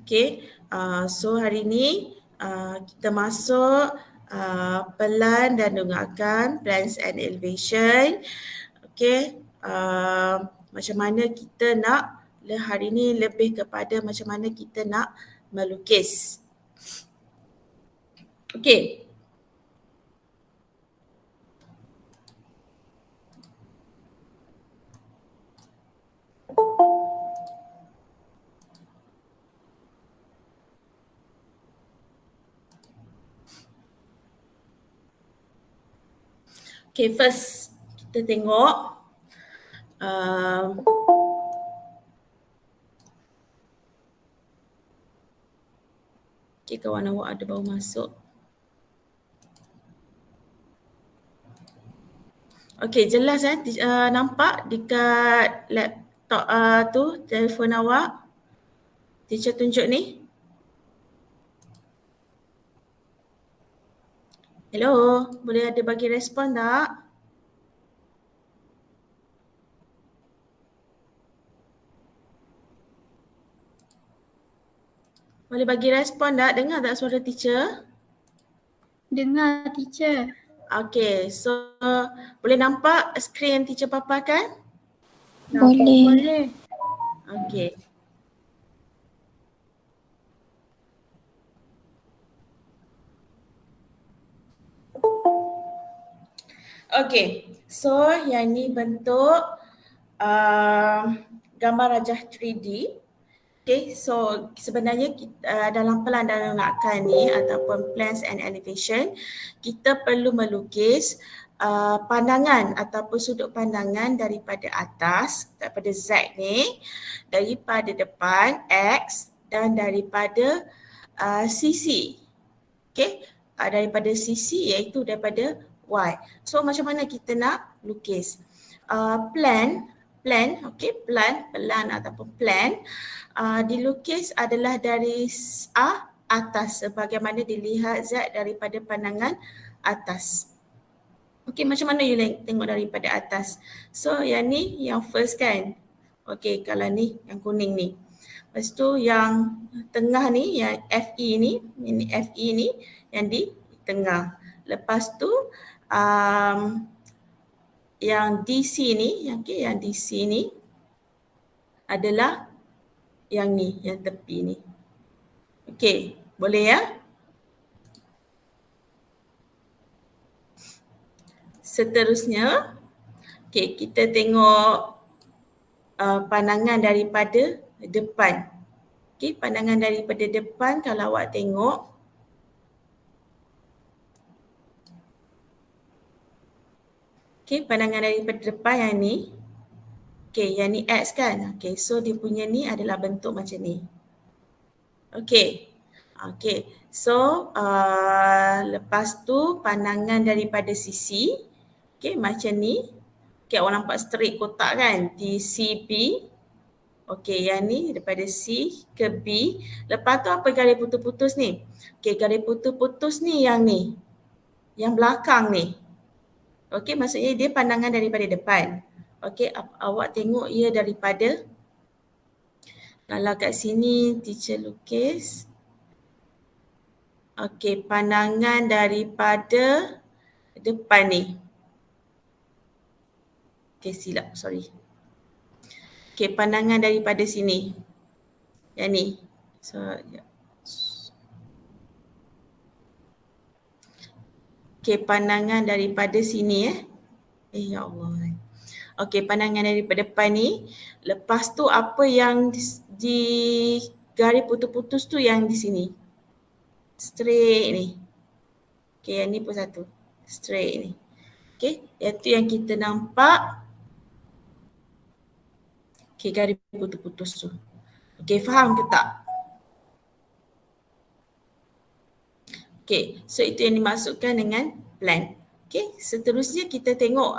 Okay, so hari ni kita masuk pelan dan dengarkan plans and elevation. Okay, macam mana kita nak hari ni lebih kepada macam mana kita nak melukis. Okay. Okay, first kita tengok okay, kawan awak ada baru masuk. Okay, jelas nampak dekat laptop tu, telefon awak. Teacher tunjuk ni. Hello, boleh ada bagi respon tak? Boleh bagi respon tak? Dengar tak suara teacher? Dengar teacher. Okay, so boleh nampak skrin yang teacher paparkan? Boleh. Okay. Okay, so yang ni bentuk gambar rajah 3D. Okay, so sebenarnya kita, dalam pelan dan dengarkan ni ataupun plans and elevation, kita perlu melukis pandangan ataupun sudut pandangan daripada atas, daripada Z ni, daripada depan X dan daripada sisi. Okay, daripada sisi iaitu daripada Y. So macam mana kita nak lukis? Plan, pelan ataupun plan dilukis adalah dari atas sebagaimana dilihat Z daripada pandangan atas. Okay, macam mana you tengok daripada atas? So yang ni yang first kan? Okay, kalau ni yang kuning ni. Lepas tu yang tengah ni, yang FE ni, ini FE ni yang di tengah. Lepas tu yang DC ni, yang DC ni adalah yang ni, yang tepi ni. Okay, boleh ya? Seterusnya, okay, kita tengok pandangan daripada depan. Okay, pandangan daripada depan kalau awak tengok, okay, pandangan daripada depan yang ni, okay, yang ni X kan? Okay, so dia punya ni adalah bentuk macam ni. Okay, okay, so lepas tu pandangan daripada sisi, okay, macam ni. Okay, awak nampak straight kotak kan? TCB. Okay, yang ni daripada C ke B. Lepas tu apa garis putus-putus ni? Okay, garis putus-putus ni. Yang belakang ni. Okay, maksudnya dia pandangan daripada depan. Okay, awak tengok ia daripada, kalau kat sini teacher lukis. Okay, pandangan daripada depan ni. Okay, silap, sorry. Okay, pandangan daripada sini. Yang ni. So, okay, pandangan daripada sini ya Allah. Okay, pandangan daripada depan ni. Lepas tu apa yang di garis putus-putus tu yang di sini. Straight ni. Okay, yang ni pun satu. Straight ni. Okay, iaitu yang kita nampak. Okay, garis putus-putus tu. Okay, faham ke tak? Okay, so itu yang dimaksudkan dengan plan. Okay, seterusnya kita tengok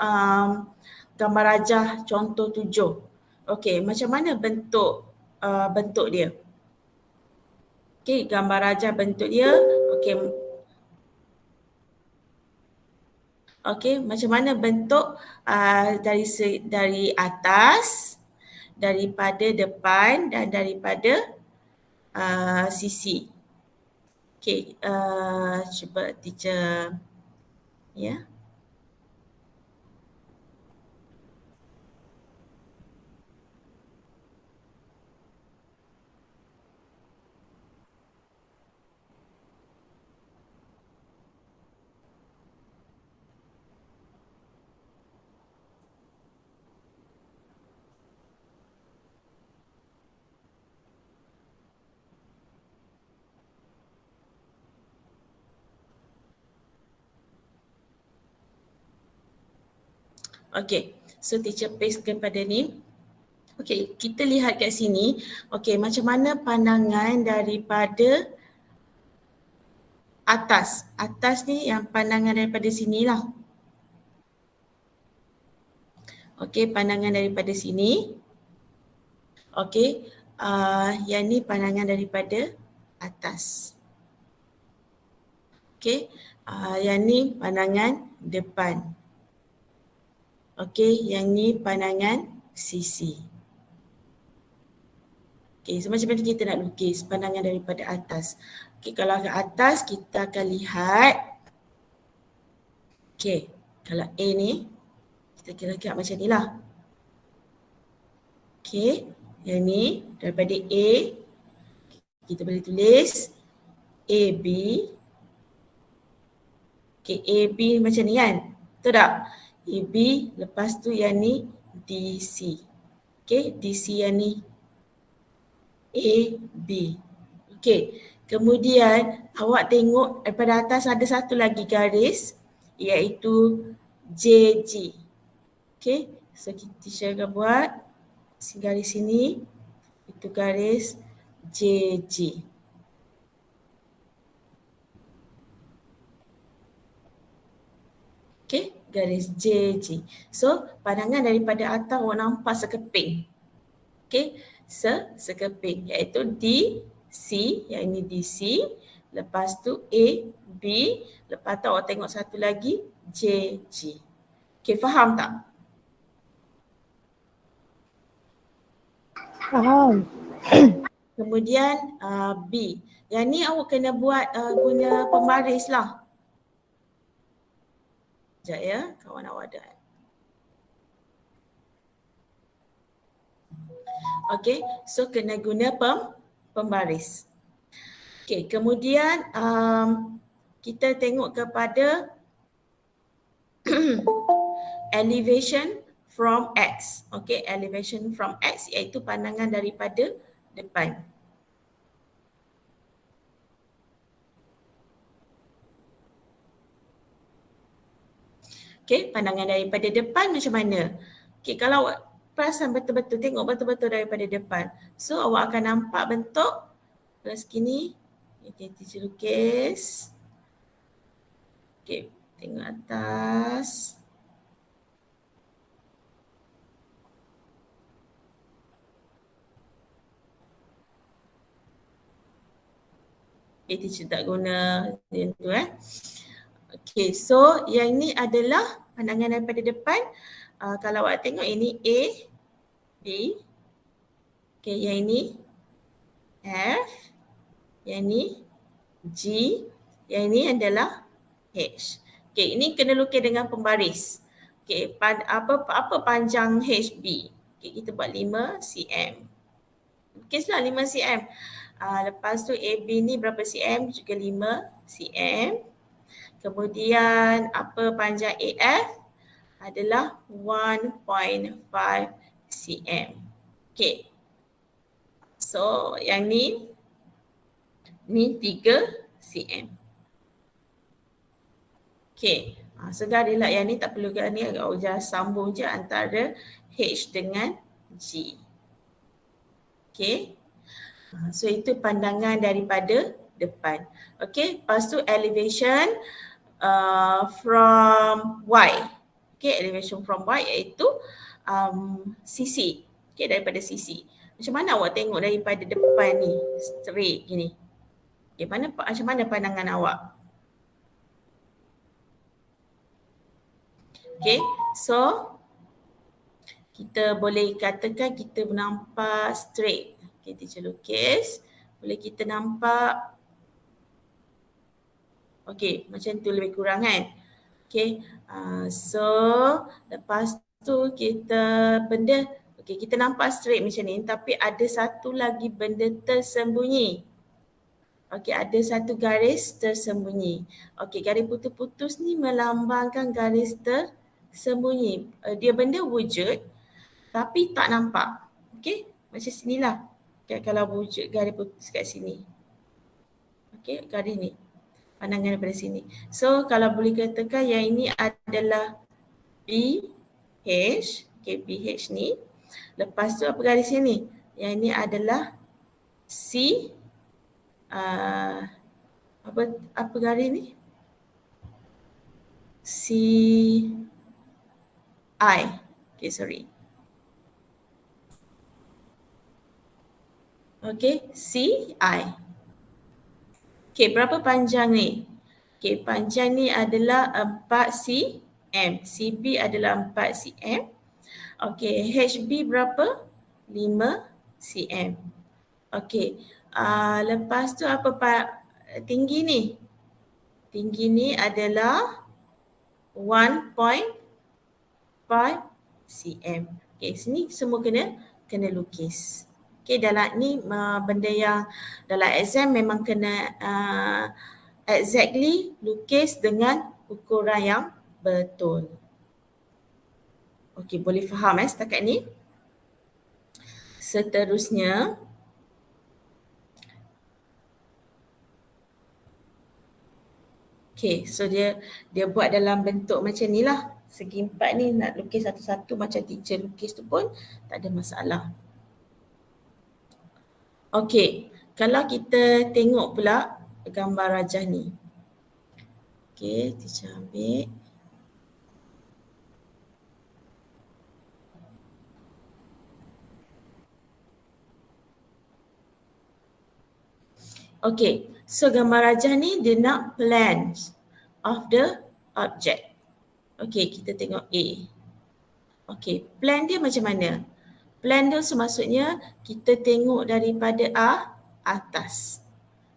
gambar rajah contoh 7. Okay, macam mana bentuk dia? Okay, gambar rajah bentuk dia. Okay. Okay, macam mana bentuk dari atas, daripada depan dan daripada sisi. Okay, cuba teacher ya. Okay, so teacher paste kepada ni. Okay, kita lihat kat sini. Okay, macam mana pandangan daripada atas. Atas ni yang pandangan daripada sinilah. Okay, pandangan daripada sini. Okay, yang ni pandangan daripada atas. Okay, yang ni pandangan depan. Okay, yang ni pandangan sisi. Okay, so macam mana kita nak lukis pandangan daripada atas. Okay, kalau ke atas kita akan lihat. Okay, kalau A ni, kita kira-kira macam ni lah. Okay, yang ni daripada A, kita boleh tulis AB. Okay, AB macam ni kan? Betul tak? AB, lepas tu yang ni DC. Okay, DC yang ni AB. Okay, kemudian awak tengok daripada atas ada satu lagi garis iaitu JG. Okay, so teacher akan buat garis sini, itu garis JG. Okay, garis JG. So, pandangan daripada atas awak nampak sekeping. Okay, sekeping iaitu DC, yang ini DC. Lepas tu A, B. Lepas tu awak tengok satu lagi JG. Okay, faham tak? Faham. Kemudian B. Yang ni awak kena buat guna pembaris lah. Sekejap ya, kawan awak ada. Okay, so kena guna pembaris. Okay, kemudian kita tengok kepada elevation from X. Okay, elevation from X iaitu pandangan daripada depan. Okay, pandangan daripada depan macam mana? Okay, kalau awak perasan betul-betul, tengok betul-betul daripada depan. So, awak akan nampak bentuk segini. Okay, teacher lukis. Okay, tengok atas. Okay, teacher tak guna yang tu Okay, so yang ni adalah pandangan daripada depan. Kalau awak tengok ini A, B. Okay, yang ini F. Yang ni G. Yang ini adalah H. Okay, ini kena lukis dengan pembaris. Okay, apa panjang HB? Okay, kita buat 5 cm. Lukislah 5 cm. Lepas tu AB ni berapa cm? Juga 5 cm. Kemudian apa panjang AF adalah 1.5 cm. Okay. So yang ni 3 cm. Okay. Segarilah yang ni tak perlu kan ni, agak ujah sambung je antara H dengan G. Okay. So itu pandangan daripada depan. Okay. Lepas tu elevation from Y. Okay, elevation from Y iaitu sisi. Okay, daripada sisi. Macam mana awak tengok daripada depan ni, straight gini? Okay, macam mana pandangan awak? Okay, so kita boleh katakan kita nampak straight. Okay, teacher lukis. boleh kita nampak. Okey, macam tu lebih kurang kan. Okey, so lepas tu kita kita nampak straight macam ni, tapi ada satu lagi benda tersembunyi. Okey, ada satu garis tersembunyi. Okey, garis putus-putus ni melambangkan garis tersembunyi. Dia benda wujud tapi tak nampak. Okey, macam sinilah. Okay, kalau wujud garis putus kat sini. Okey, garis ni. Pandangan daripada sini. So, kalau boleh katakan yang ini adalah BH. Okey, BH ni. Lepas tu apa garis ni? Yang ini adalah C. Apa garis ni? CI. Okay, sorry. Okay, CI. Okay, berapa panjang ni? Okay, panjang ni adalah 4 cm. CB adalah 4 cm. Okay, HB berapa? 5 cm. Okay, lepas tu apa tinggi ni? Tinggi ni adalah 1.5 cm. Okay, sini semua kena lukis. Okay, dalam ni benda yang dalam exam memang kena exactly lukis dengan ukuran yang betul. Okay, boleh faham setakat ni? Seterusnya, okay, so dia buat dalam bentuk macam ni lah. Segi empat ni nak lukis satu-satu macam teacher lukis tu pun tak ada masalah. Okay, kalau kita tengok pula gambar rajah ni. Okay, teacher ambil. Okay, so gambar rajah ni dia nak plans of the object. Okay, kita tengok A. Okay, plan dia macam mana? Plan dia maksudnya kita tengok daripada atas.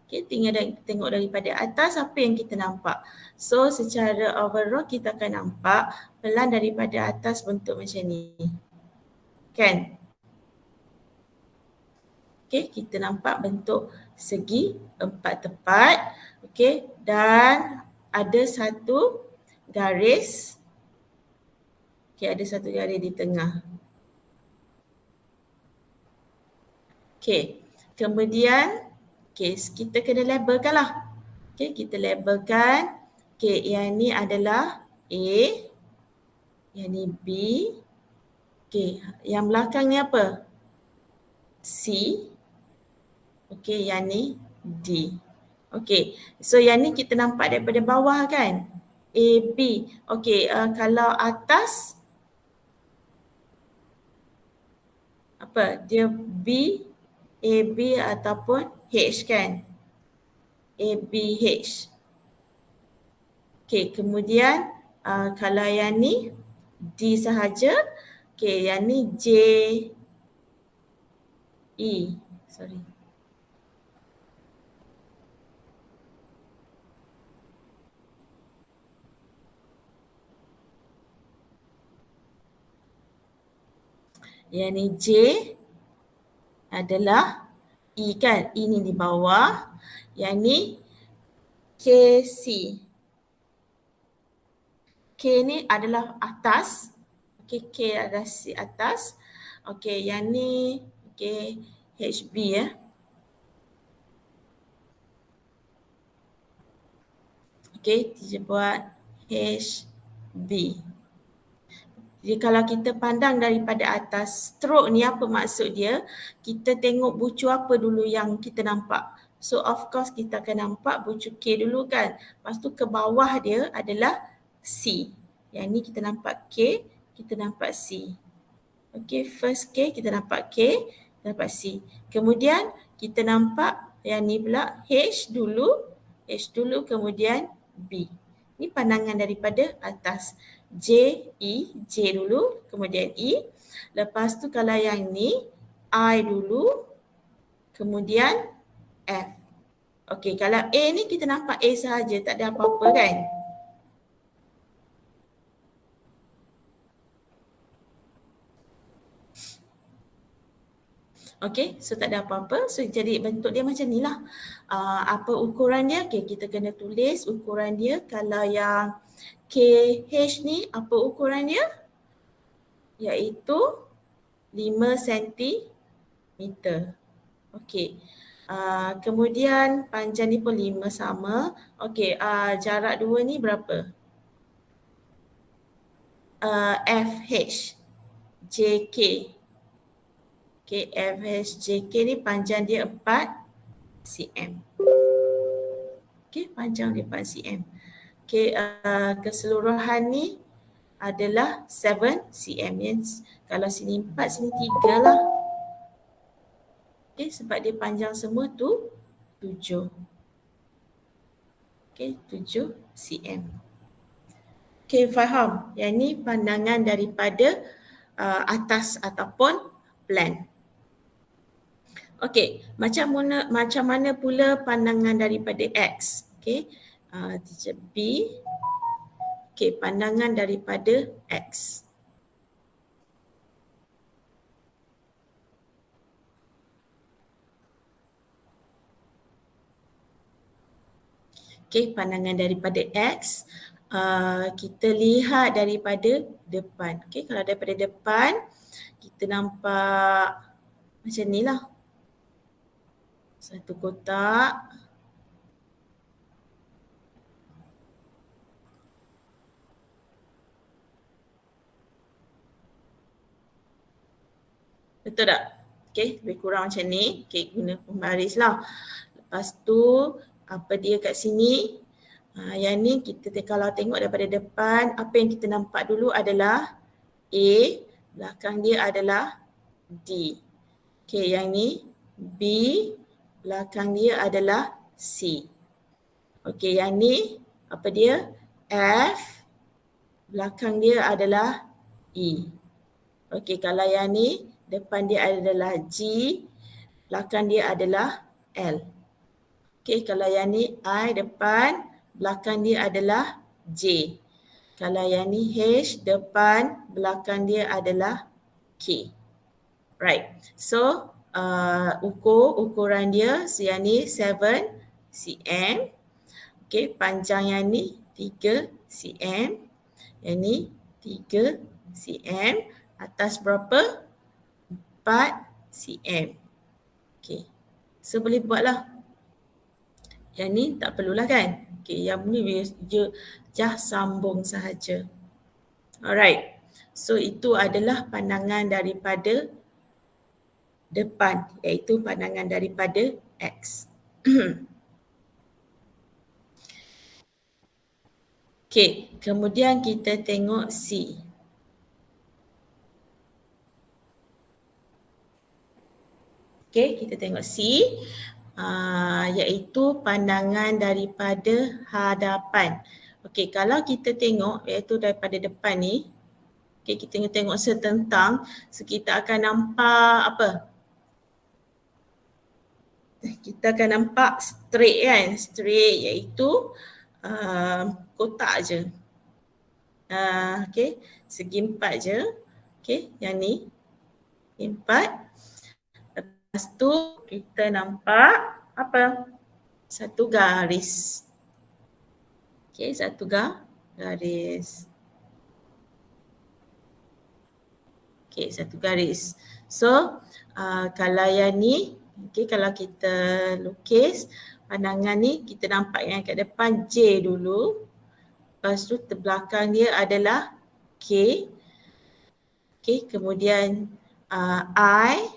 Okay, tengok daripada atas apa yang kita nampak. So secara overall kita akan nampak plan daripada atas bentuk macam ni. Kan? Okay, kita nampak bentuk segi 4 tepat. Okay, dan ada satu garis. Okay, ada satu garis di tengah. Okay, kemudian kita kena labelkan lah. Okay, kita labelkan. Okay, yang ni adalah A. Yang ni B. Okay, yang belakang ni apa? C. Okay, yang ni D. Okay, so yang ni kita nampak daripada bawah kan? A, B. Okay, kalau atas apa? Dia B, A, B ataupun H kan? A, B, H. Okay, kemudian kalau yang ni D sahaja. Okay, yang ni J, E. Sorry. Yang ni J adalah E kan? E ni di bawah. Yang ni KC. K ni adalah atas. Okay, K adalah C atas. Okay, yang ni HB ya. Okay, kita buat HB. Jadi kalau kita pandang daripada atas, stroke ni apa maksud dia? Kita tengok bucu apa dulu yang kita nampak. So of course kita akan nampak bucu K dulu kan. Lepas tu ke bawah dia adalah C. Yang ni kita nampak K, kita nampak C. Okay, first K kita nampak K, kita nampak C. Kemudian kita nampak yang ni pula H dulu kemudian B. Ini pandangan daripada atas. J, E, J dulu, kemudian E. Lepas tu kalau yang ni, I dulu, kemudian F. Okey, kalau A ni kita nampak A sahaja, tak ada apa-apa kan? Okey, so tak ada apa-apa. So jadi bentuk dia macam ni lah. Apa ukuran dia? Okey, kita kena tulis ukuran dia. Kalau yang KH ni, apa ukuran dia? Iaitu 5 cm. Okey. Kemudian panjang ni pun 5 sama. Okey, jarak dua ni berapa? FH, JK. Okay, FHJK ni panjang dia 4 cm. Okay, panjang dia 4 cm. Okay, keseluruhan ni adalah 7 cm. Kalau sini 4, sini 3 lah. Okay, sebab dia panjang semua tu 7. Okay, 7 cm. Okay, faham? Yang ni pandangan daripada atas ataupun plan. Okey, macam mana pula pandangan daripada X? Okey, teacher B. Okey, pandangan daripada X. Okey, pandangan daripada X, kita lihat daripada depan. Okey, kalau daripada depan, kita nampak macam ni lah. Satu kotak. Betul tak? Okey, lebih kurang macam ni. Okey, guna pembaris lah. Lepas tu, apa dia kat sini? Yang ni kita kalau tengok daripada depan, apa yang kita nampak dulu adalah A, belakang dia adalah D. Okey, yang ni B, belakang dia adalah C. Okey, yang ni apa dia? F, belakang dia adalah E. Okey, kalau yang ni depan dia adalah G, belakang dia adalah L. Okey, kalau yang ni I depan, belakang dia adalah J. Kalau yang ni H depan, belakang dia adalah K. Right. So, ukuran dia yang ni 7 cm. Okey, panjang yang ni 3 cm. Yang ni 3 cm. Atas berapa? 4 cm. Okey. So, boleh buatlah. Yang ni tak perlulah kan? Okey, yang ni je sambung sahaja. Alright. So, itu adalah pandangan daripada depan, iaitu pandangan daripada X. Okey, kemudian kita tengok C. Okey, kita tengok C, iaitu pandangan daripada hadapan. Okey, kalau kita tengok iaitu daripada depan ni, okey, kita tengok setentang, so kita akan nampak apa? Kita akan nampak straight kan, straight iaitu kotak je. Okey, segi 4 je. Okey, yang ni 4. Lepas tu kita nampak apa? Satu garis. Okey, satu garis. Okey, satu garis. So, kalau yang ni, okey, kalau kita lukis pandangan ni, kita nampak yang kat depan J dulu. Lepas tu terbelakang dia adalah K. Okey, kemudian I,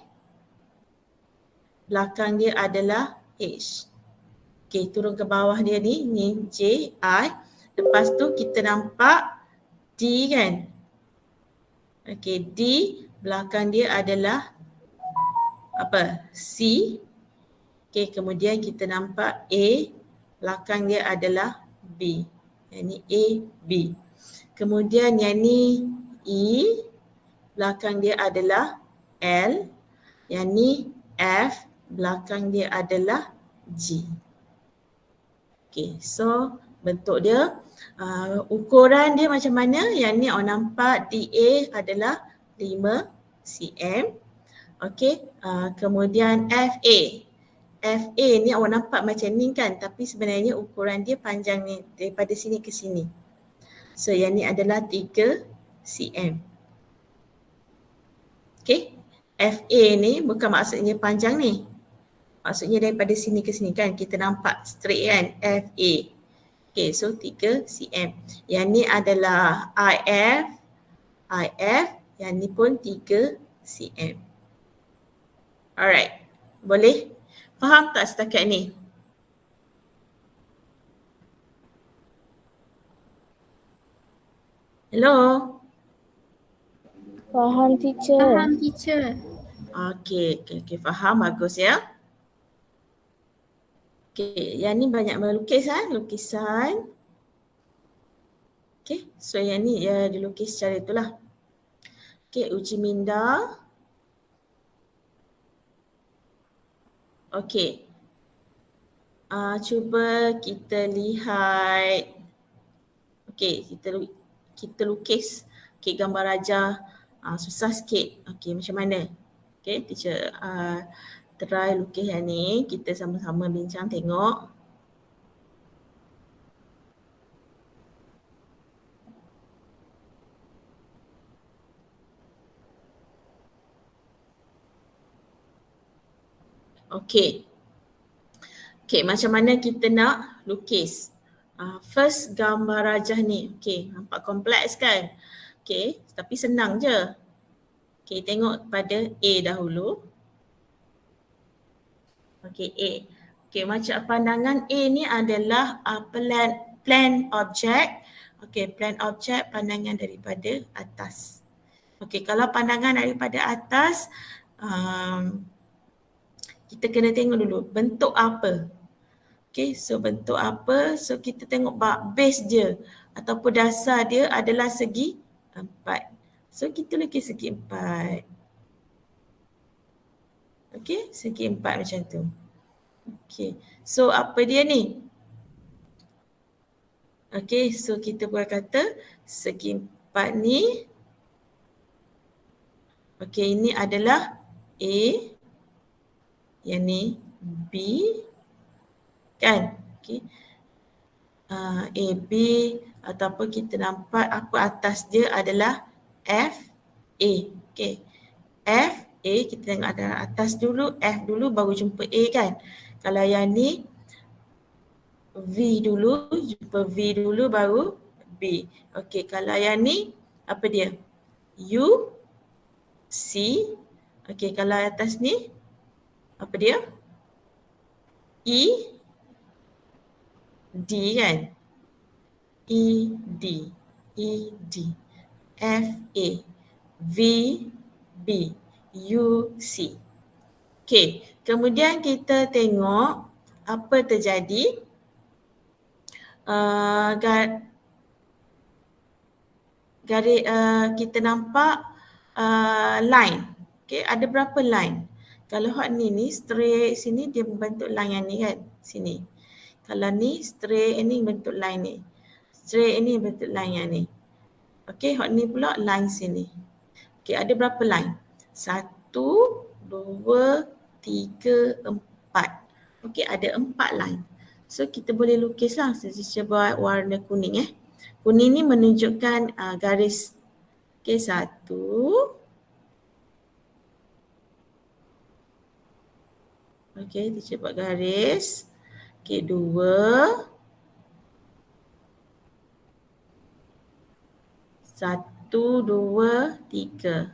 belakang dia adalah H. Okey, turun ke bawah dia ni J, I. Lepas tu kita nampak D kan. Okey, D, belakang dia adalah apa? C. Okey, kemudian kita nampak A, belakang dia adalah B. Yang ni A, B. Kemudian yang ni E, belakang dia adalah L. Yang ni F, belakang dia adalah G. Okay, so bentuk dia, ukuran dia macam mana? Yang ni awak nampak DA adalah 5 cm. Okay, kemudian FA. FA ni awak nampak macam ni kan, tapi sebenarnya ukuran dia panjang ni daripada sini ke sini. So yang ni adalah 3 cm. Okay, FA ni bukan maksudnya panjang ni. Maksudnya daripada sini ke sini kan, kita nampak straight kan, FA. Okay, so 3 cm. Yang ni adalah IF, yang ni pun 3 cm. Alright, boleh? Faham tak setakat ni? Hello? Faham, teacher. Faham, teacher. Okay, faham, bagus ya. Okay, yang ni banyak melukis lukisan. Okay, so yang ni ya dilukis secara itulah. Okay, uji minda. Okay, cuba kita lihat. Okay, kita lukis gambar raja. Susah sikit. Okay, macam mana? Okay, teacher try lukis yang ni. Kita sama-sama bincang tengok. Okay. Okay, macam mana kita nak lukis? First gambar rajah ni. Okay, nampak kompleks kan? Okay, tapi senang je. Okay, tengok pada A dahulu. Okay, A. Okay, macam pandangan A ni adalah plan object. Okay, plan object pandangan daripada atas. Okay, kalau pandangan daripada atas, kita kena tengok dulu bentuk apa. Okay, so bentuk apa? So kita tengok base dia ataupun dasar dia adalah segi 4. So kita lukis segi 4. Okay, segi 4 macam tu. Okay, so apa dia ni? Okay, so kita boleh kata segi 4 ni. Okay, ini adalah A. Yang ni B. Kan? Okay. AB ataupun kita nampak apa atas dia adalah FA. Okay. FA kita tengok ada atas dulu, F dulu baru jumpa A kan. Kalau yang ni V dulu, jumpa V dulu baru B. Okay, kalau yang ni apa dia? U, C. Okay, kalau atas ni apa dia? E, D kan? ED, ED, FA, VB, UC. Okay, kemudian kita tengok apa terjadi. Kita nampak line. Okay, ada berapa line? Kalau hot ni straight sini dia membentuk line yang ni kan, sini. Kalau ni straight ini bentuk line ni. Straight ini bentuk line yang ni. Okay, hot ni pula line sini. Okay, ada berapa line? 1, 2, 3, 4. Okay, ada 4 line. So kita boleh lukislah. Saya buat warna kuning Kuning ni menunjukkan garis. Okay, 1. Okay, kita buat garis. Okay, 2. 1, 2, 3.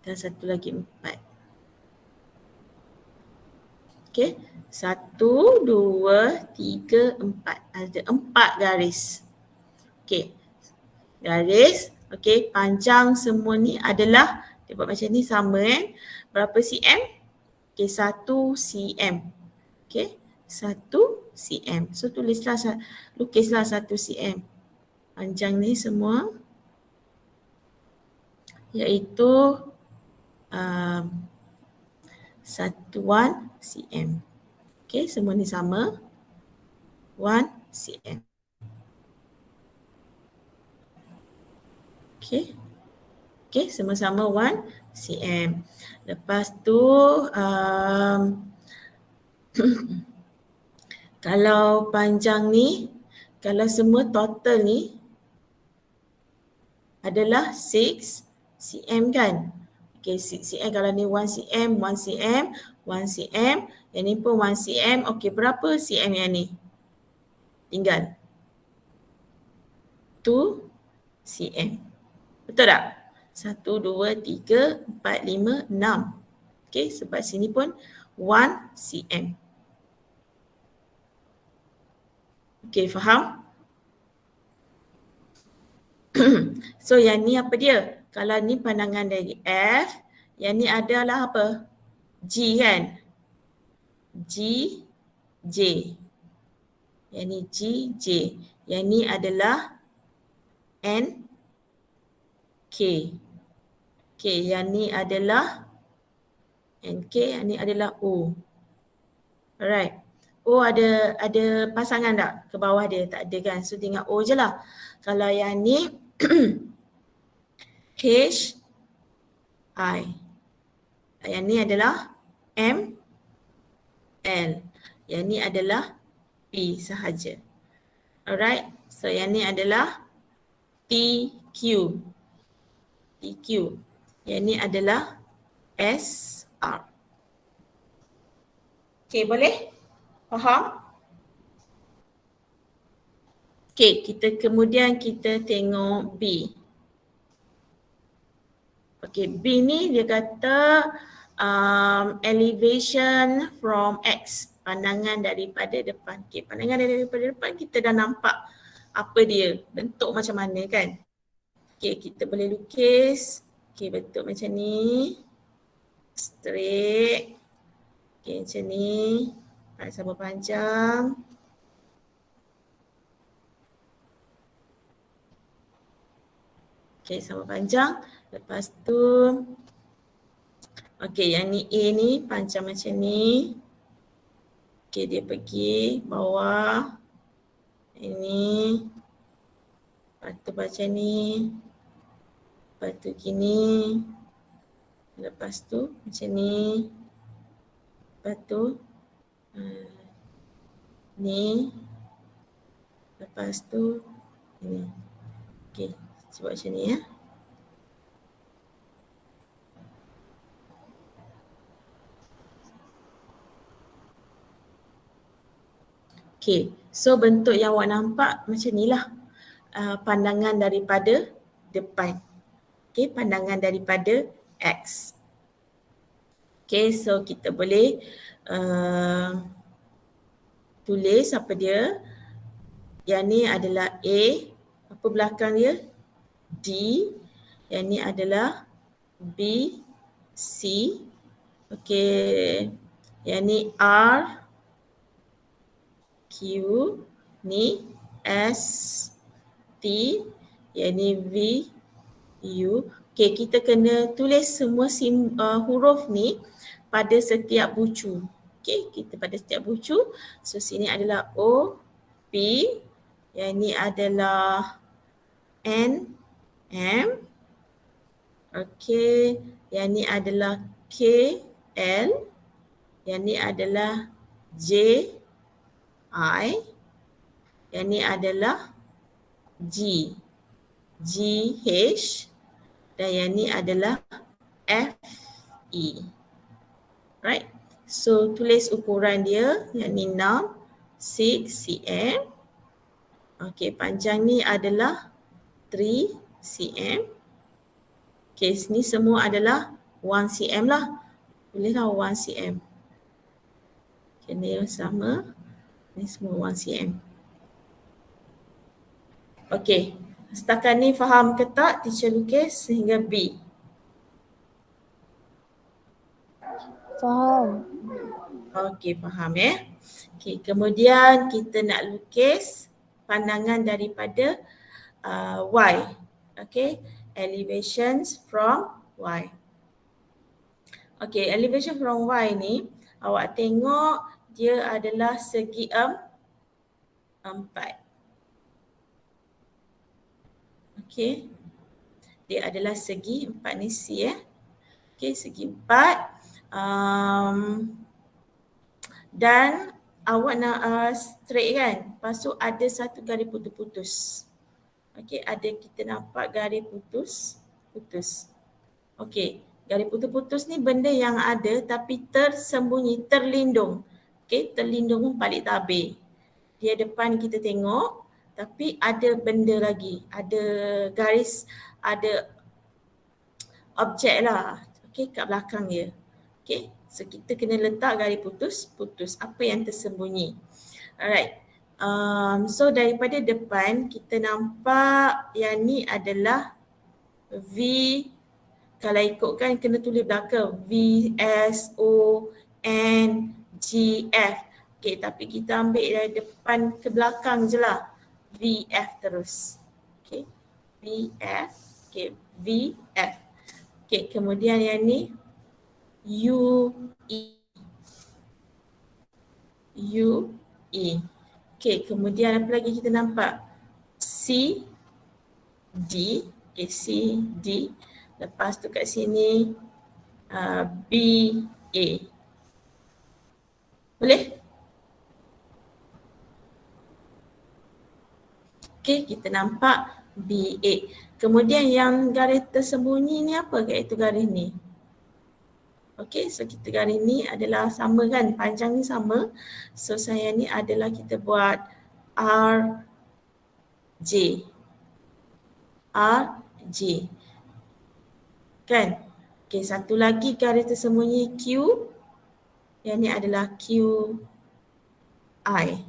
Dan satu lagi 4. Okay, 1, 2, 3, 4. Ada 4 garis. Okay, garis. Okay, panjang semua ni adalah, dia buat macam ni sama berapa cm? Okay, 1 cm. Okay, 1 cm. So tulislah, lukislah 1 cm. Panjang ni semua iaitu 1 cm. Okay, semua ni sama. 1 cm. Okay. Okay, sama-sama 1 cm. Lepas tu kalau panjang ni, kalau semua total ni adalah 6 cm kan. Okay, 6 cm kalau ni 1 cm, 1 cm, 1 cm. Yang ni pun 1 cm. Okay, berapa cm yang ni? Tinggal 2 cm. Betul tak? 1, 2, 3, 4, 5, 6. Okay, sebab sini pun 1 cm. Okay, faham? So yang ni apa dia? Kalau ni pandangan dari F, yang ni adalah apa? G kan? G, J. Yang ni G, J. Yang ni adalah N, K. Okay, yang ni adalah NK, yang ni adalah O. Alright. O ada pasangan tak ke bawah dia? Tak ada kan? So tinggal O je lah. Kalau yang ni H, I. Yang ni adalah M, L. Yang ni adalah P sahaja. Alright. So yang ni adalah T, Q. T, Q. Yang ni adalah S, R. Okay, boleh? Faham? Okay, kemudian kita tengok B. Okay, B ni dia kata elevation from X. Pandangan daripada depan. Okay, pandangan daripada depan kita dah nampak apa dia, bentuk macam mana kan. Okay, kita boleh lukis. Okay, bentuk macam ni. Straight. Okay, macam ni. Sama panjang. Okay, sama panjang. Lepas tu, okay, yang ni A ni panjang macam ni. Okay, dia pergi bawah. Ini. Lepas tu macam ni. Lepas tu gini. Lepas tu macam ni. Lepas tu ni. Lepas tu ni. Okay, cuba macam ni ya. Okay, so bentuk yang awak nampak macam ni lah. Pandangan daripada depan. Okay, pandangan daripada X. Okay, so kita boleh tulis apa dia. Yang ni adalah A. Apa belakang dia? D. Yang ni adalah B, C. Okay, yang ni R, Q, ni S, T, yang ni V, U. Okay, kita kena tulis semua huruf ni pada setiap bucu. Okay, kita pada setiap bucu. So sini adalah O, P, yang ni adalah N, M. Okay, yang ni adalah K, L. Yang ni adalah J, I. Yang ni adalah G, G, H. Dan yang ni adalah F, E. Right. So tulis ukuran dia. Yang ni 6, 6 cm. Okay, panjang ni adalah 3 cm. Okay, ni semua adalah 1 cm lah. Bolehlah 1 cm. Okay, ni yang sama. Ni semua 1 cm. Okay, setakat ni faham ke tak teacher lukis sehingga B? Faham. Okay, faham ya. Okay, kemudian kita nak lukis pandangan daripada Y. Okay, elevations from Y. Okay, elevation from Y ni awak tengok dia adalah segi 4. Okay, dia adalah segi 4 ni C Okay, segi 4. Dan awak nak straight kan? Lepas tu ada satu garis putus-putus. Okay, kita nampak garis putus. Okay, garis putus-putus ni benda yang ada tapi tersembunyi, terlindung. Okay, terlindung balik tabir. Dia depan kita tengok tapi ada benda lagi. Ada garis, ada objek lah. Okay, kat belakang dia. Okay, so kita kena letak garis putus. Apa yang tersembunyi. Alright. So daripada depan kita nampak yang ni adalah V. Kalau ikutkan kena tulis belakang V, S, O, N, G, F. Okay, tapi kita ambil dari depan ke belakang je lah. V, F terus. Okay, V, F. Okay, V, F. Okay, kemudian yang ni U, E. U, E. Okay, kemudian apa lagi kita nampak? C, D. Okay, C, D. Lepas tu kat sini B, A. Boleh? Okay, kita nampak B, A. Kemudian yang garis tersembunyi ni apa iaitu garis ni? Okay, so kita garis ni adalah sama kan? Panjang ni sama. So saya ni adalah kita buat R, J. R, J. Kan? Okay, satu lagi garis tersembunyi Q. Yang ni adalah Q, I.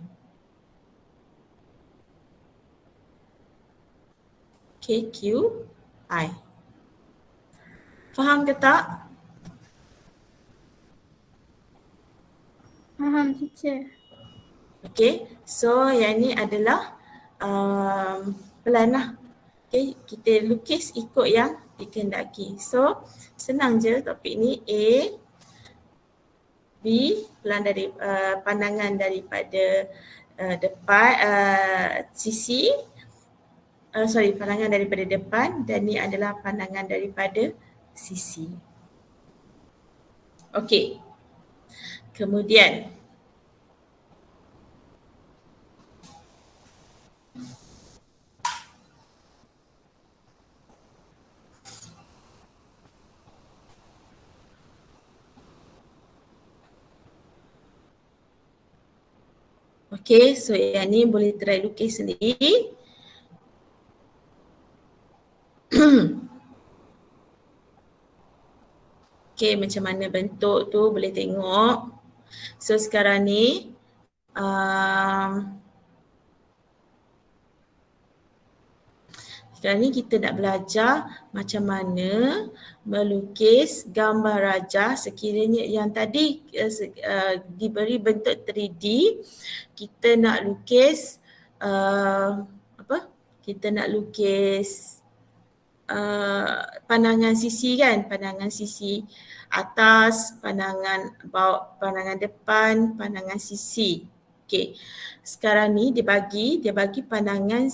Okay, Q, I. Faham ke tak? Faham, teacher. Okay, so yang ni adalah pelan lah. Okay, kita lukis ikut yang dikehendaki. So, senang je topik ni. A, B, pelan dari pandangan daripada depan, sisi. Pandangan daripada depan dan ni adalah pandangan daripada sisi. Okay. Kemudian okay, so yang ni boleh try lukis sendiri. Okay, macam mana bentuk tu boleh tengok. So sekarang ni sekarang ni kita nak belajar macam mana melukis gambar rajah sekiranya yang tadi diberi bentuk 3D. Kita nak lukis kita nak lukis pandangan sisi kan, pandangan sisi atas, pandangan bawah, pandangan depan, pandangan sisi. Okey. Sekarang ni dia bagi pandangan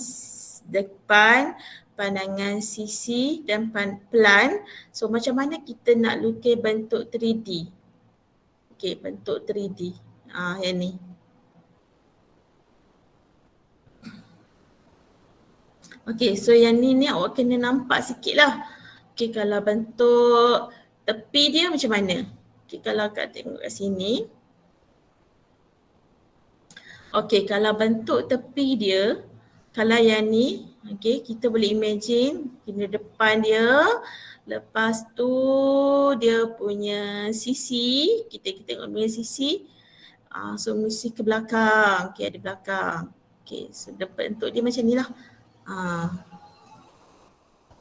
depan, pandangan sisi dan pelan. So macam mana kita nak lukis bentuk 3D? Okey, bentuk 3D. Yang ni. Okey, so yang ni awak kena nampak sikit lah. Okey, kalau bentuk tepi dia macam mana? Okey, kalau Kak tengok kat sini. Okey, kalau bentuk tepi dia, kalau yang ni, okey, kita boleh imagine kena depan dia. Lepas tu dia punya sisi, kita tengok punya sisi. So mesti ke belakang. Okey, ada belakang. Okey, so bentuk dia macam ni lah.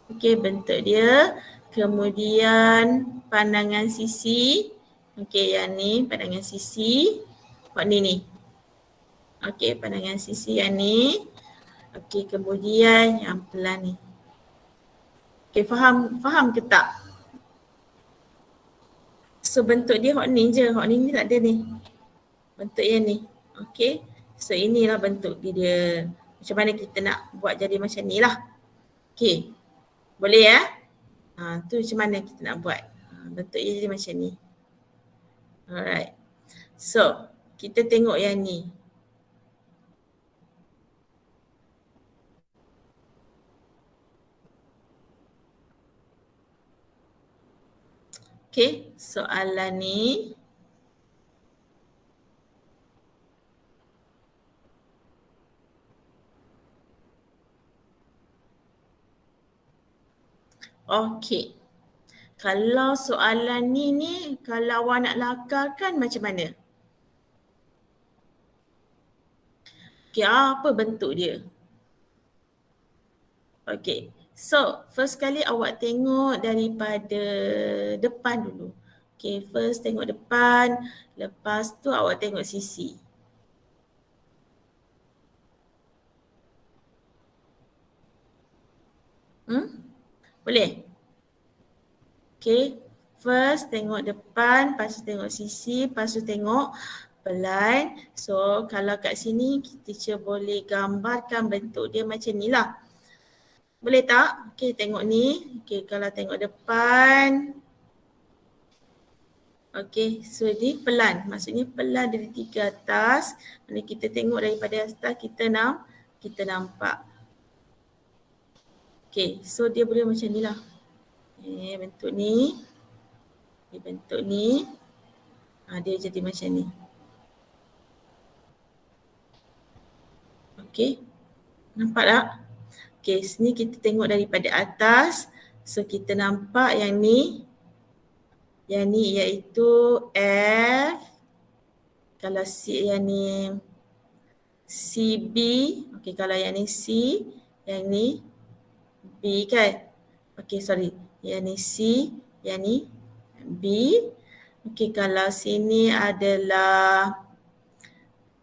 Okey, bentuk dia. Kemudian pandangan sisi. Okey, yang ni pandangan sisi. Nampak ni. Okey, pandangan sisi yang ni. Okey, kemudian yang pelan ni. Okey, faham ke tak? So bentuk dia hot ni je, hot ni tak ada ni. Bentuk yang ni. Okay. So inilah bentuk dia. Macam mana kita nak buat jadi macam ni lah. Okay. Boleh ya? Tu macam mana kita nak buat. Bentuk dia jadi macam ni. Alright. So kita tengok yang ni. Okay, soalan ni. Okay. Kalau soalan ni kalau awak nak lakarkan macam mana? Okay, apa bentuk dia? Okay. So, first kali awak tengok daripada depan dulu. Okay, first tengok depan, lepas tu awak tengok sisi. Boleh? Okay, first tengok depan, lepas tu tengok sisi, lepas tu tengok pelan. So, kalau kat sini, teacher boleh gambarkan bentuk dia macam ni lah. Boleh tak? Okay, tengok ni. Okay, kalau tengok depan. Okay, so ni pelan. Maksudnya pelan dari tiga atas. Mana kita tengok daripada atas, kita nampak. Okay, so dia boleh macam ni lah. Bentuk ni. Bentuk ni. Dia jadi macam ni. Okay, nampak tak? Okay, sini kita tengok daripada atas. So kita nampak yang ni. Yang ni iaitu F. Kalau C yang ni CB. Okay, kalau yang ni C. Yang ni B kan? Okay, sorry. Yang ni C. Yang ni B. Okay, kalau sini adalah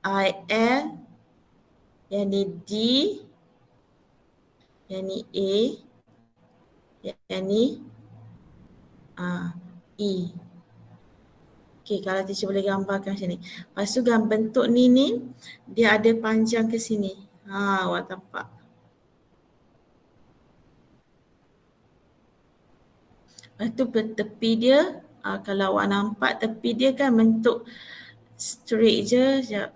IL. Yang ni D. Yang ni A, yang ni E. Okay, kalau teacher boleh gambarkan macam ni. Lepas tu bentuk ni dia ada panjang ke sini. Awak nampak. Lepas tu tepi dia, kalau awak nampak tepi dia kan bentuk straight je. Sekejap.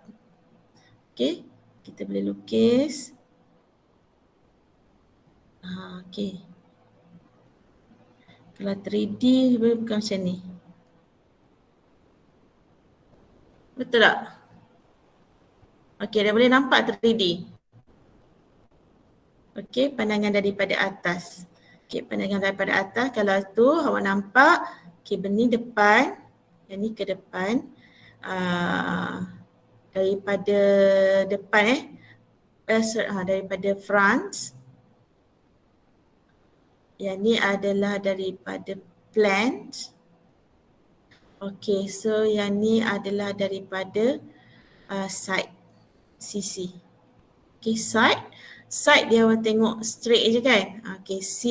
Okay, kita boleh lukis. Okay. Kalau 3D bukan macam ni. Betul tak? Okay, dah boleh nampak 3D. Okay, pandangan daripada atas. Okay, pandangan daripada atas. Kalau tu awak nampak, okay, benih depan. Yang ni ke depan. Daripada depan daripada front. Yang ni adalah daripada plant. Okay, so yang ni adalah daripada side, sisi. Okay, side. Side dia awak tengok straight je kan. Okay, C.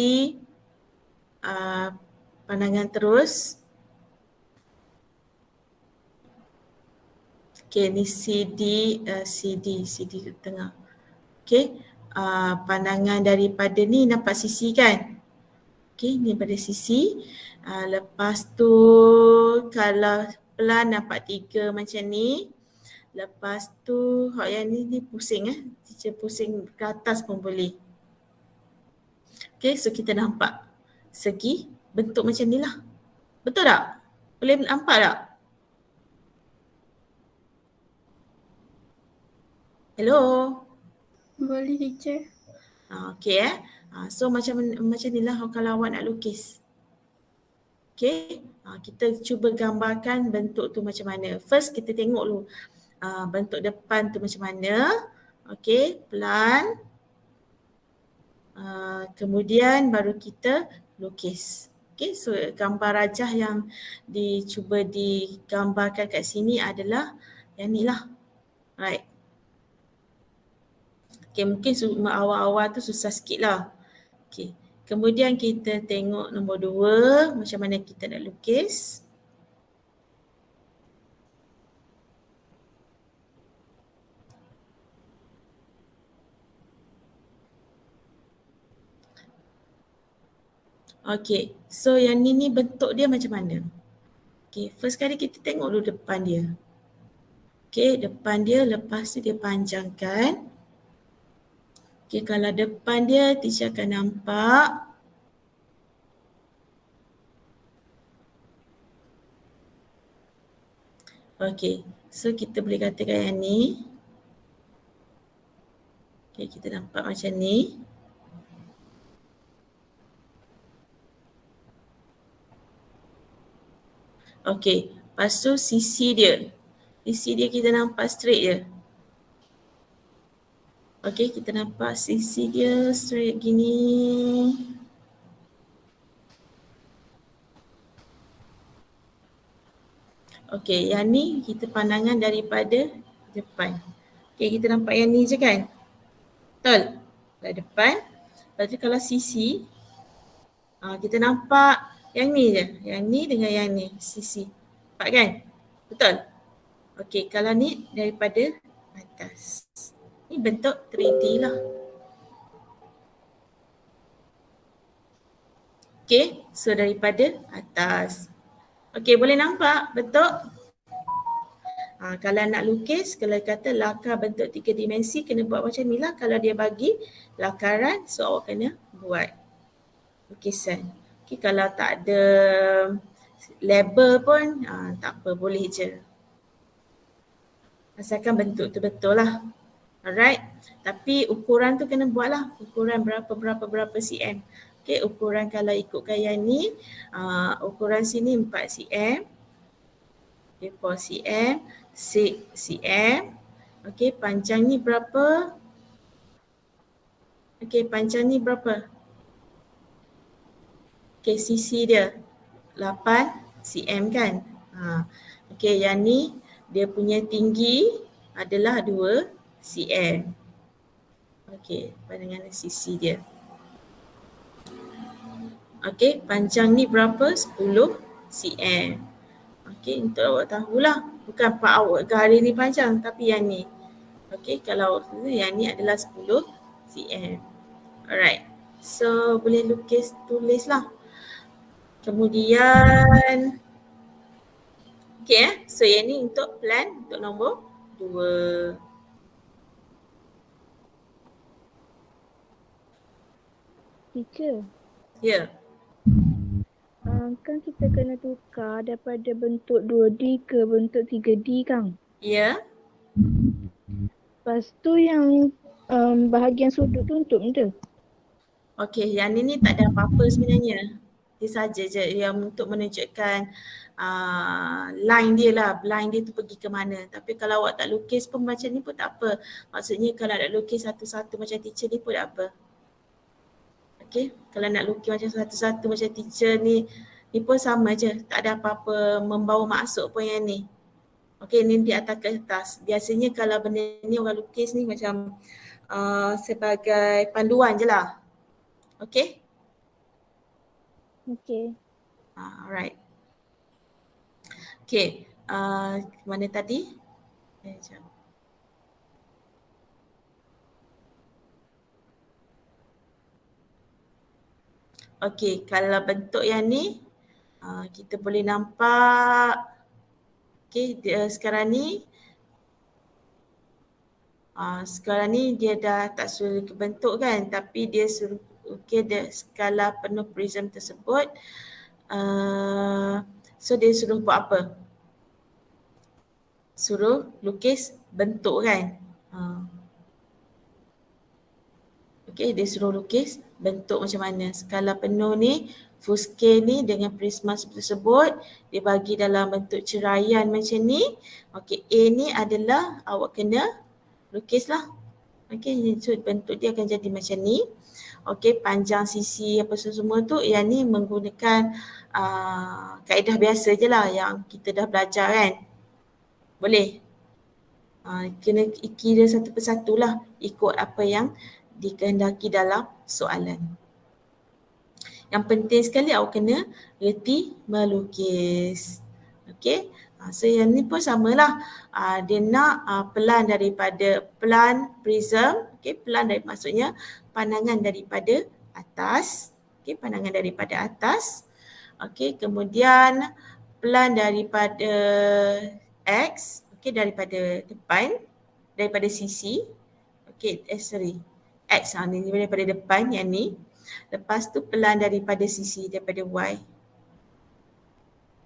Pandangan terus. Okay, ni CD di tengah. Okay, pandangan daripada ni nampak sisi kan. Okay, ni pada sisi. Lepas tu kalau pelan nampak 3 macam ni. Lepas tu yang ni pusing teacher pusing ke atas pun boleh. Okay, so kita nampak segi bentuk macam ni lah. Betul tak? Boleh nampak tak? Hello? Boleh teacher. Okay so macam ni lah kalau awak nak lukis. Okay, kita cuba gambarkan bentuk tu macam mana. First kita tengok dulu bentuk depan tu macam mana. Okay, pelan. Kemudian baru kita lukis. Okay, so gambar rajah yang dicuba digambarkan kat sini adalah yang ni lah. Right. Okay, mungkin awal-awal tu susah sikit lah. Okay. Kemudian kita tengok nombor 2, macam mana kita nak lukis. Okay, so yang ni bentuk dia macam mana? Okay, first kali kita tengok dulu depan dia. Okay, depan dia, lepas tu dia panjangkan. Okay, kalau depan dia, teacher akan nampak. Okay, so kita boleh katakan yang ni. Okay, kita nampak macam ni. Okay, lepas tu sisi dia. Sisi dia kita nampak straight je. Okay, kita nampak sisi dia straight gini. Okay, yang ni kita pandangan daripada depan. Okay, kita nampak yang ni je kan? Betul? Dari depan. Lepas tu kalau sisi, kita nampak yang ni je. Yang ni dengan yang ni, sisi. Nampak kan? Betul? Okay, kalau ni daripada atas. Ni bentuk 3D lah. Okay, so daripada atas. Okay, boleh nampak bentuk? Kalau nak lukis, kalau kata lakar bentuk 3 dimensi, kena buat macam ni lah. Kalau dia bagi lakaran, so awak kena buat lukisan. Okay, kalau tak ada label pun, tak apa, boleh je. Asalkan bentuk tu betul lah. Alright, tapi ukuran tu kena buat lah. Ukuran berapa cm. Okay, ukuran kalau ikutkan yang ni, ukuran sini 4 cm. Okay, 4 cm, 6 cm. Okay, panjang ni berapa? Okay, panjang ni berapa? Okay, sisi dia 8 cm kan? Okay, yang ni dia punya tinggi adalah 2 cm. Okay, pandangan sisi dia. Okay, panjang ni berapa? 10 cm. Okay, untuk awak tahulah. Bukan pak awak ke hari ni panjang, tapi yang ni. Okay, kalau yang ni adalah 10 cm. Alright, so boleh lukis, tulis lah. Kemudian, okay so yang ni untuk plan, untuk nombor 2. Teacher. Ya. Kan kita kena tukar daripada bentuk 2D ke bentuk 3D kan? Ya. Lepas tu yang bahagian sudut tu untuk benda. Okay, yang ni tak ada apa-apa sebenarnya. Dia saja je yang untuk menunjukkan line dia lah, line dia tu pergi ke mana. Tapi kalau awak tak lukis pun macam ni pun tak apa. Maksudnya kalau nak lukis satu-satu macam teacher ni pun tak apa. Okay, kalau nak lukis macam satu-satu macam teacher ni pun sama je. Tak ada apa-apa membawa maksud pun yang ni. Okay, ni di atas kertas. Biasanya kalau benda ni orang lukis ni macam sebagai panduan je lah. Okay? Okay. Alright. Okay, mana tadi? Sekejap. Okay, kalau bentuk yang ni, kita boleh nampak. Okay, sekarang ni, dia dah tak suruh bentuk kan, tapi dia suruh, okay, dia skala penuh prism tersebut. So dia suruh buat apa? Suruh lukis bentuk kan. Okay, dia suruh lukis bentuk macam mana. Skala penuh ni, full scale ni dengan prisma tersebut, dia bagi dalam bentuk ceraian macam ni. Okay, A ni adalah awak kena lukis lah. Okay, so bentuk dia akan jadi macam ni. Okay, panjang sisi apa semua tu, yang ni menggunakan kaedah biasa je lah yang kita dah belajar kan. Boleh? Kena kira satu persatu lah ikut apa yang dikehendaki dalam soalan. Yang penting sekali awak kena reti melukis. Okay, so yang ni pun samalah. Dia nak pelan daripada plan prism. Okay, pelan dari maksudnya pandangan daripada atas. Okey, pandangan daripada atas. Okey, kemudian plan daripada X, okey, daripada depan, daripada sisi. Okey, sorry. X ni daripada depan yang ni. Lepas tu plan daripada sisi daripada Y.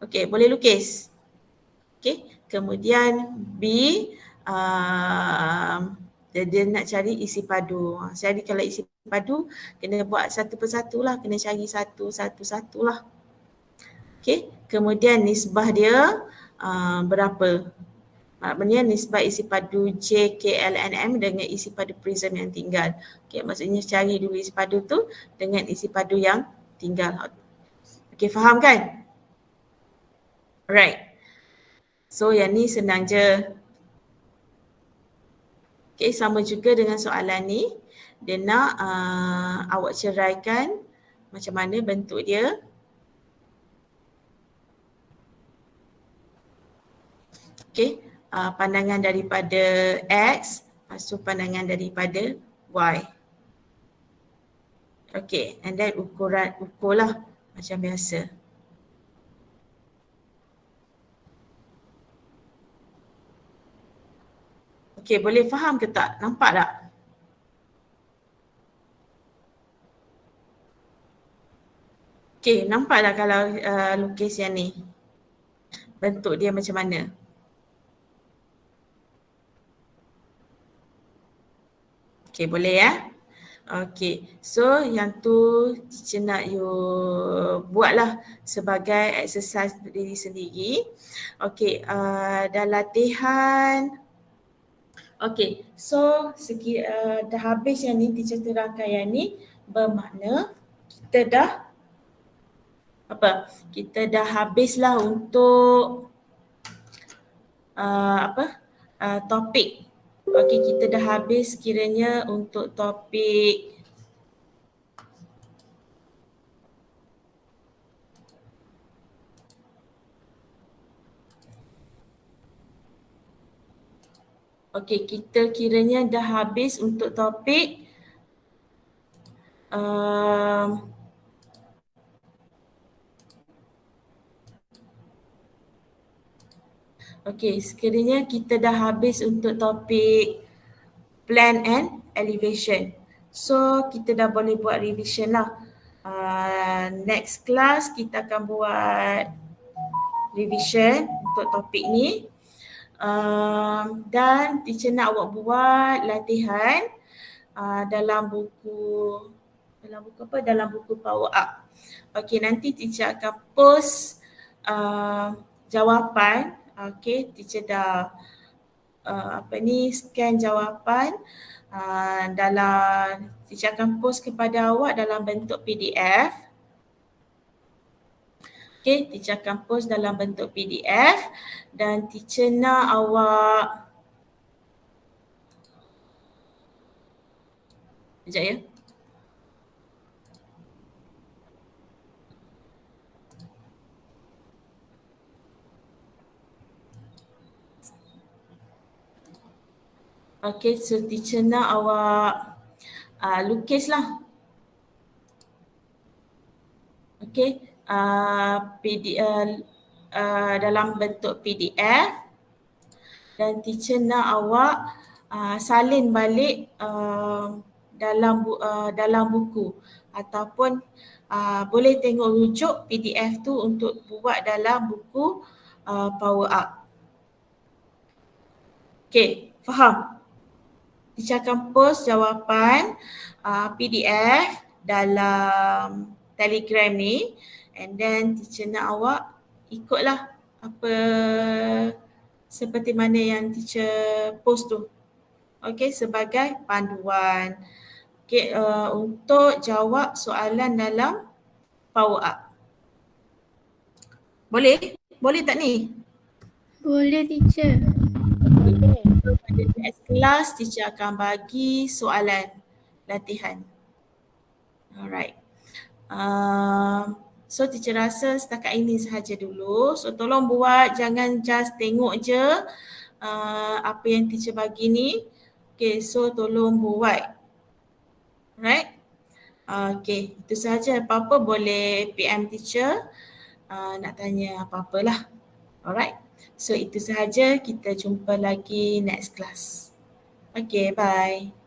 Okey, boleh lukis. Okey, kemudian B, dia nak cari isi padu. Jadi kalau isi padu kena buat satu persatu lah, kena cari satu lah. Okey, kemudian nisbah dia berapa? Maknanya nisbah isi padu J, K, L, N, M dengan isi padu prism yang tinggal. Okey, maksudnya cari dulu isi padu tu dengan isi padu yang tinggal. Okey, faham kan? Alright. So yang ni senang je. Okay, sama juga dengan soalan ni. Dia nak awak ceraikan macam mana bentuk dia. Okay, pandangan daripada X, lepas tu pandangan daripada Y. Okay, and then ukurlah macam biasa. Okay, boleh faham ke tak? Nampak tak? Okay, nampak tak kalau lukis yang ni? Bentuk dia macam mana? Okay, boleh ya? Okay, so yang tu teacher nak you buatlah sebagai exercise untuk diri sendiri. Okay, dah latihan. Okay, so dah habis yang ni, teacher terangkan yang ni bermakna kita dah kita dah habislah untuk topik. Okey, kita dah habis kiranya untuk topik okey, kita kiranya dah habis untuk topik okey, sekiranya kita dah habis untuk topik plan and elevation. So, kita dah boleh buat revision lah. Next class kita akan buat revision untuk topik ni. Dan teacher nak awak buat latihan dalam buku apa? Dalam buku Power Up. Okey, nanti teacher akan post jawapan. Okey, teacher dah scan jawapan dalam, teacher akan post kepada awak dalam bentuk PDF. Okay, teacher akan post dalam bentuk PDF dan teacher nak awak sekejap ya. Okay, so teacher nak awak lukislah. Okay, dalam bentuk PDF dan teacher nak awak salin balik dalam buku ataupun boleh tengok rujuk PDF tu untuk buat dalam buku Power Up. Okay, faham? Teacher akan post jawapan PDF dalam Telegram ni and then teacher nak awak ikutlah apa seperti mana yang teacher post tu. Okay, sebagai panduan. Okay, untuk jawab soalan dalam Power Up. Boleh? Boleh tak ni? Boleh, teacher. Okay. So, pada next class, teacher akan bagi soalan latihan. Alright. So teacher rasa setakat ini sahaja dulu. So tolong buat, jangan just tengok je apa yang teacher bagi ni. Okay, so tolong buat. Right? Okay, itu sahaja. Apa-apa boleh PM teacher nak tanya apa-apalah. Alright. So itu sahaja. Kita jumpa lagi next class. Okay, bye.